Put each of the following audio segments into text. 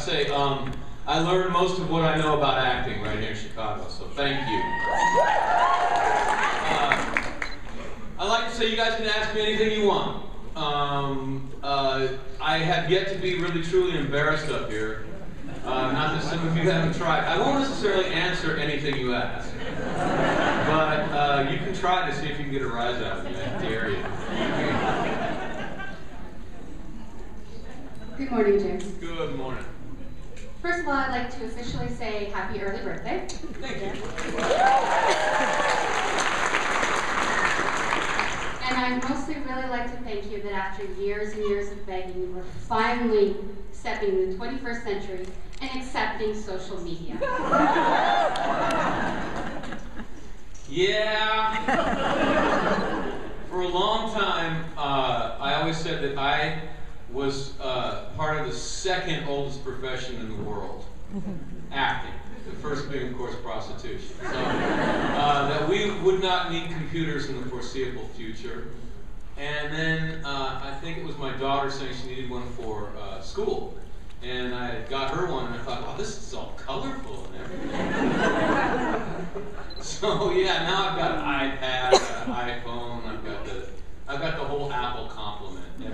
say, I learned most of what I know about acting right here in Chicago, so thank you. I like to say you guys can ask me anything you want. I have yet to be really truly embarrassed up here. Not that some of you haven't tried. I won't necessarily answer anything you ask. But you can try to see if you can get a rise out of me. I dare you. Good morning, James. Good morning. First of all, I'd like to officially say happy early birthday. Thank you. And I'd mostly really like to thank you that after years and years of begging, you were finally stepping the 21st century and accepting social media. Yeah. For a long time, I always said that I was part of the second oldest profession in the world, acting. The first being, of course, prostitution. So, that we would not need computers in the foreseeable future. And then I think it was my daughter saying she needed one for school. And I got her one, and I thought, oh, this is all colorful and everything. So yeah, now I've got an iPad, I've got an iPhone, I've got the whole Apple complement. Yeah.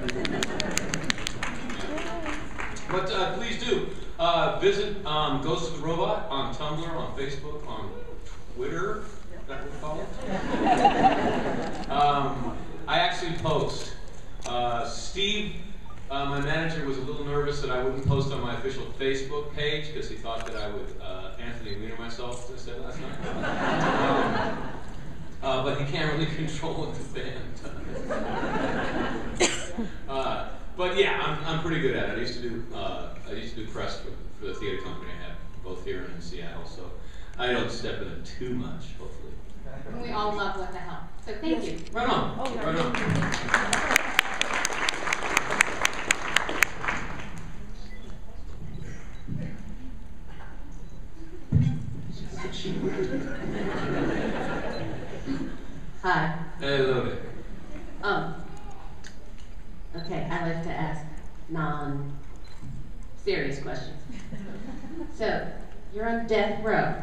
But please do visit Ghost of the Robot on Tumblr, on Facebook, on Twitter. Is that what we call it? I actually post. Steve, my manager, was a little nervous that I wouldn't post on my official Facebook page because he thought that I would Anthony Weiner myself, as I said last night. But he can't really control what the band does. But yeah, I'm pretty good at it. I used to do press for the theater company I had, both here and in Seattle, so I don't step in it too much, hopefully. And we all love What the Hell. So thank you. Right on. Oh, right on. Hi. Hello there. Okay, I like to ask non-serious questions. So, you're on death row.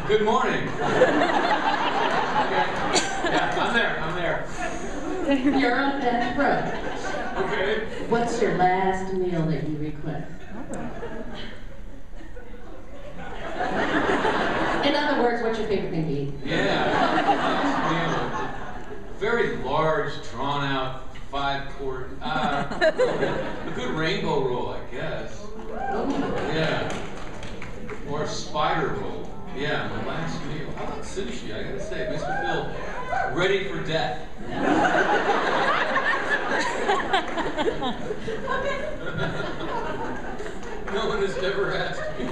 Good morning. Okay. Yeah, I'm there. You're on death row. Okay. What's your last meal that you request? In other words, what's your favorite thing to eat? Yeah. Very large, drawn-out, 5-quart. A good rainbow roll, I guess. Yeah. Or a spider roll. Yeah, my last meal. How about sushi? I gotta say, it makes me feel ready for death. No one has ever asked me.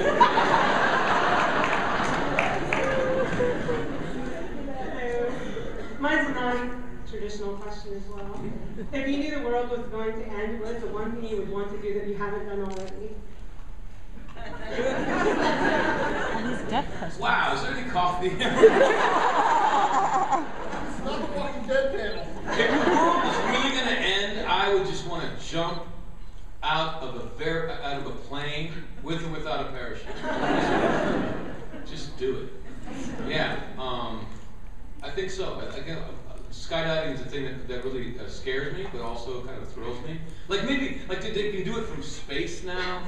Mine's a non-traditional question as well. If you knew the world was going to end, what is the one thing you would want to do that you haven't done already? Wow, is there any coffee here? It's not the Walking Dead panel. If the world was really going to end, I would just want to jump out of a plane with or without a parachute. Just do it. Yeah, I think so. Skydiving is a thing that really scares me, but also kind of thrills me. Like maybe, like they can do it from space now.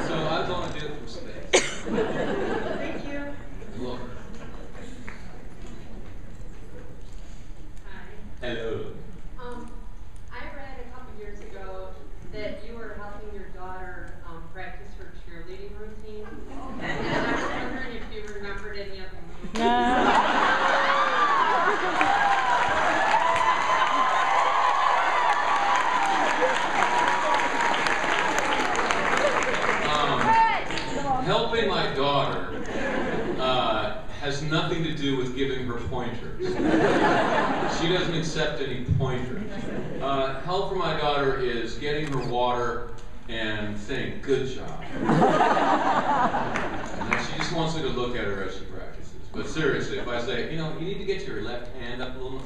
So I'd want to do it from space. Thank you. Look. Hi. Hello. I read a couple years ago that you were helping your daughter practice her cheerleading routine. And I was wondering if you remembered any of them. Helping my daughter has nothing to do with giving her pointers. She doesn't accept any pointers. Help for my daughter is getting her water and saying, good job. And then she just wants me to look at her as she practices. But seriously, if I say, you need to get your left hand up a little more.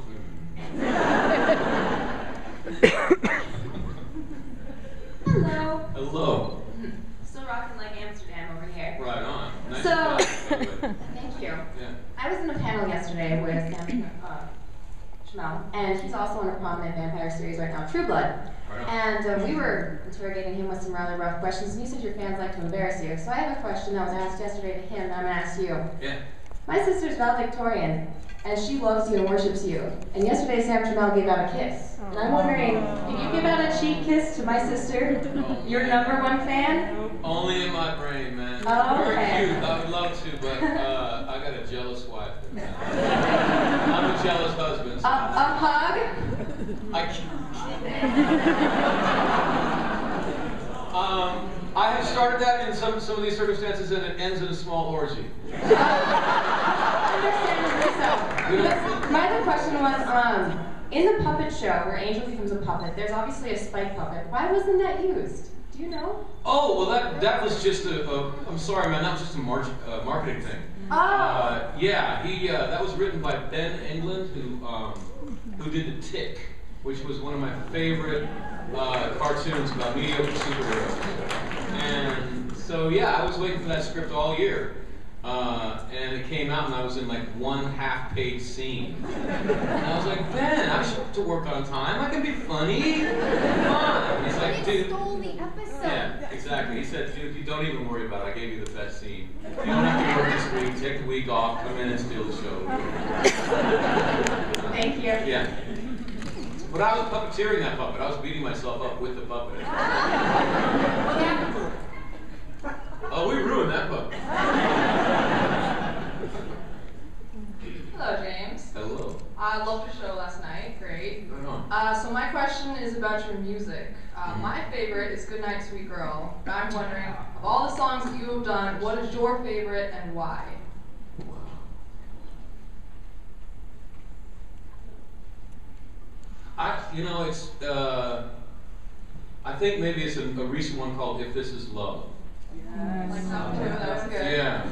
by the way. Thank you. Yeah. I was in a panel yesterday with Sam Chamel, and he's also on a prominent vampire series right now, True Blood. Right on. And we were interrogating him with some rather rough questions, and you said your fans like to embarrass you. So I have a question that was asked yesterday to him that I'm going to ask you. Yeah. My sister's valedictorian, and she loves you and worships you. And yesterday Sam Chamel gave out a kiss. And I'm wondering, can you give out a cheek kiss to my sister, your #1 fan? Only in my brain, man. Oh, Very okay. cute. I would love to, but I got a jealous wife. I'm a jealous husband. A hug? I can't. I have started that in some of these circumstances, and it ends in a small orgy. Understandably so. My other question was, in the puppet show where Angel becomes a puppet, there's obviously a spike puppet. Why wasn't that used? Do you know? Oh, well, that was just I'm sorry, man, that was just a marketing thing. Oh. Yeah, that was written by Ben England, who did The Tick, which was one of my favorite cartoons about mediocre superheroes. And so, yeah, I was waiting for that script all year. And it came out, and I was in like one half-page scene. And I was like, Ben, I show up to work on time. I can be funny. Come on. And he's like, dude. Stole the episode. Yeah, exactly. He said, dude, you don't even worry about it. I gave you the best scene. You don't have to work this week. Take the week off. Come in and steal the show. Thank you. Yeah. But I was puppeteering that puppet. I was beating myself up with the puppet. What happened to it? Oh, we ruined that puppet. Hello, James. Hello. I loved your show last night. Great. Right on. So my question is about your music. My favorite is Goodnight, Sweet Girl. I'm wondering, of all the songs that you have done, what is your favorite and why? It's, I think maybe it's a recent one called If This Is Love. I like that one too. That was good. Yeah.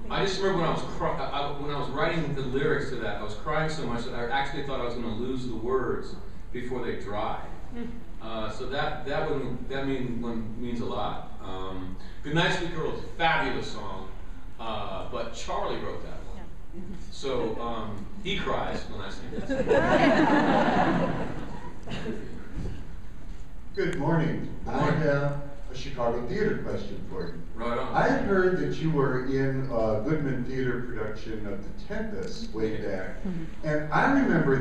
I just remember when I was writing the lyrics to that, I was crying so much that I actually thought I was going to lose the words before they dried. So that means a lot. Good Night, Sweet Girl is a fabulous song, but Charlie wrote that one. So he cries when I sing it. Good morning. Good morning. I have a Chicago theater question for you. Right on. I had heard that you were in a Goodman Theater production of The Tempest way back, and I remember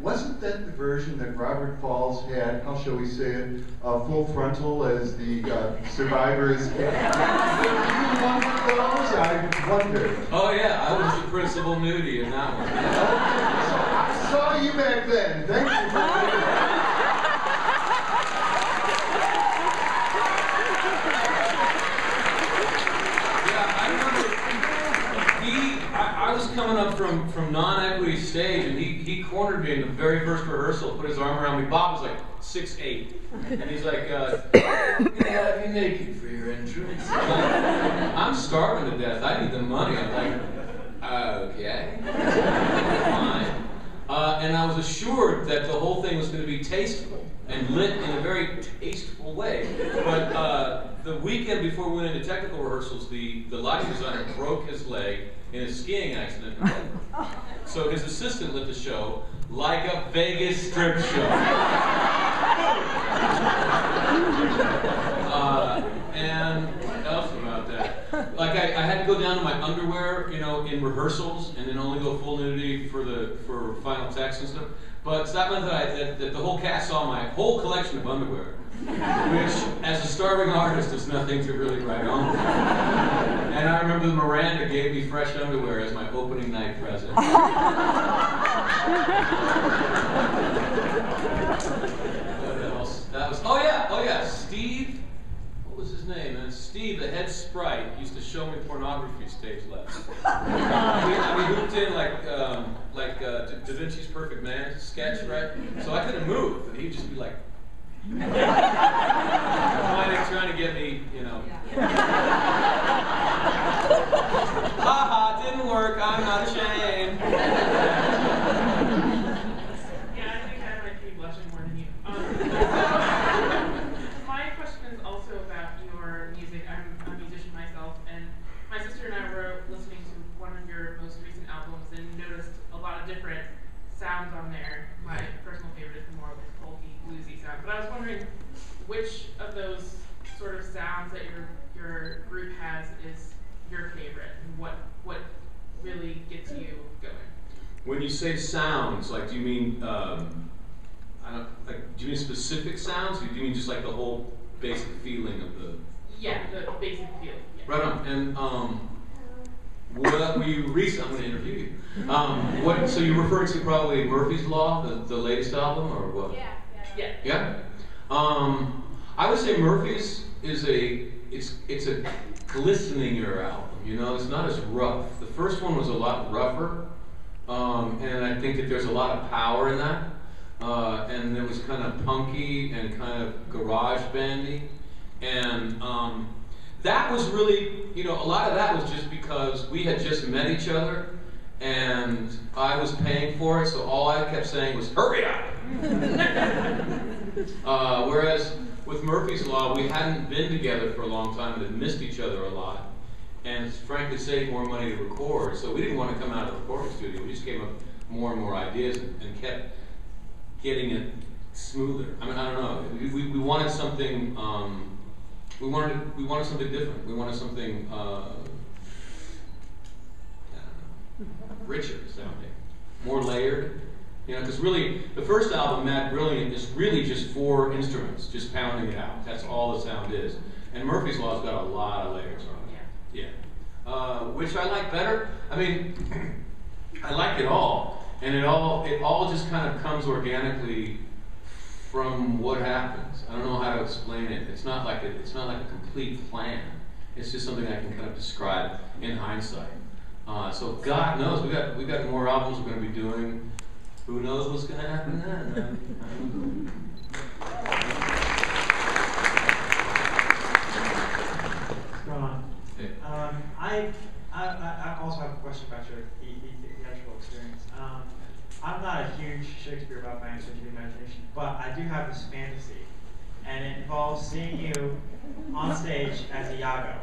wasn't that the version that Robert Falls had, how shall we say it, full frontal as the survivors? Were you one of those? I wondered. Oh yeah, I was the principal nudie in that one. So I saw you back then. Thank you for I was coming up from non-equity stage, and he cornered me in the very first rehearsal, put his arm around me. Bob was like 6'8", and he's like, I'm gonna have you naked for your entrance. I'm starving to death. I need the money. I'm like, okay, fine. And I was assured that the whole thing was going to be tasteful and lit in a very tasteful way. But the weekend before we went into technical rehearsals, the lighting designer broke his leg in a skiing accident. So his assistant lit the show like a Vegas strip show. And what else about that? Like I had to go down to my underwear, in rehearsals, and then only go full nudity for final text and stuff. But so that meant that the whole cast saw my whole collection of underwear, which, as a starving artist, is nothing to really write home. And I remember Miranda gave me fresh underwear as my opening night present. What else? Oh yeah, Steve. What was his name? And Steve, the head sprite, used to show me pornography stage left. We moved in like Da Vinci's Perfect Man sketch, right? So I couldn't move, and he'd just be like, trying to get me, Ha, didn't work. I'm not ashamed. Yeah, I think I might be blushing more than you. My question is also about your music. I'm a musician myself, and my sister and I wrote When you say sounds, like, do you mean, I don't, like, do you mean specific sounds, or do you mean just like the whole basic feeling of the? Yeah, the basic feel. Yeah. Right on. And what were you recent? I'm going to interview you. What? So you're referring to probably Murphy's Law, the latest album, or what? Yeah. Yeah. I would say Murphy's is it's a glistenier album. You know, it's not as rough. The first one was a lot rougher, and I think that there's a lot of power in that. And it was kind of punky and kind of garage bandy, and that was really, you know, a lot of that was just because we had just met each other, and I was paying for it, so all I kept saying was, hurry up! Whereas with Murphy's Law, we hadn't been together for a long time and had missed each other a lot, and frankly saved more money to record, so we didn't want to come out of the recording studio. We just came up with more and more ideas and kept getting it smoother. I mean, I don't know. We wanted something. We wanted something different. We wanted something richer sounding, more layered. You know, because really, the first album, Mad Brilliant, is really just 4 instruments, just pounding it out. That's all the sound is. And Murphy's Law's got a lot of layers on it. Yeah. Which I like better. I mean, I like it all, and it all just kind of comes organically from what happens. I don't know how to explain it. It's not like a complete plan. It's just something I can kind of describe in hindsight. So God knows we got more albums we're going to be doing. Who knows what's going to happen then? What's going on? Hey. I also have a question about your theatrical experience. I'm not a huge Shakespeare buff by any stretch of the imagination, but I do have this fantasy, and it involves seeing you on stage as Iago.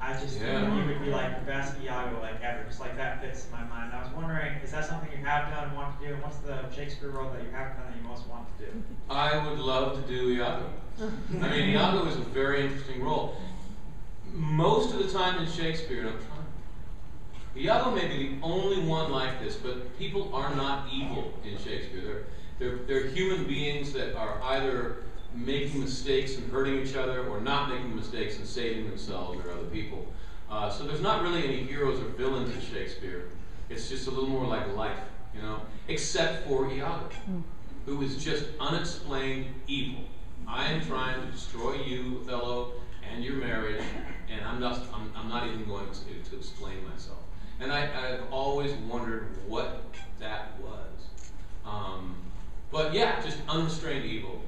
I just think you would be like the best Iago like ever, just like that fits in my mind. I was wondering, is that something you have done and want to do, and what's the Shakespeare role that you haven't done that you most want to do? I would love to do Iago. I mean, Iago is a very interesting role. Most of the time in Shakespeare, Iago may be the only one like this, but people are not evil in Shakespeare. They're human beings that are either making mistakes and hurting each other, or not making mistakes and saving themselves or other people. So there's not really any heroes or villains in Shakespeare. It's just a little more like life, you know, except for Iago, who is just unexplained evil. I am trying to destroy you, Othello, and your marriage, and I'm not even going to explain myself. And I've always wondered what that was. But yeah, just unrestrained evil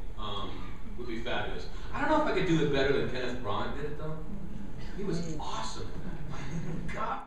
would be fabulous. I don't know if I could do it better than Kenneth Branagh did it, though. He was awesome in that. My God.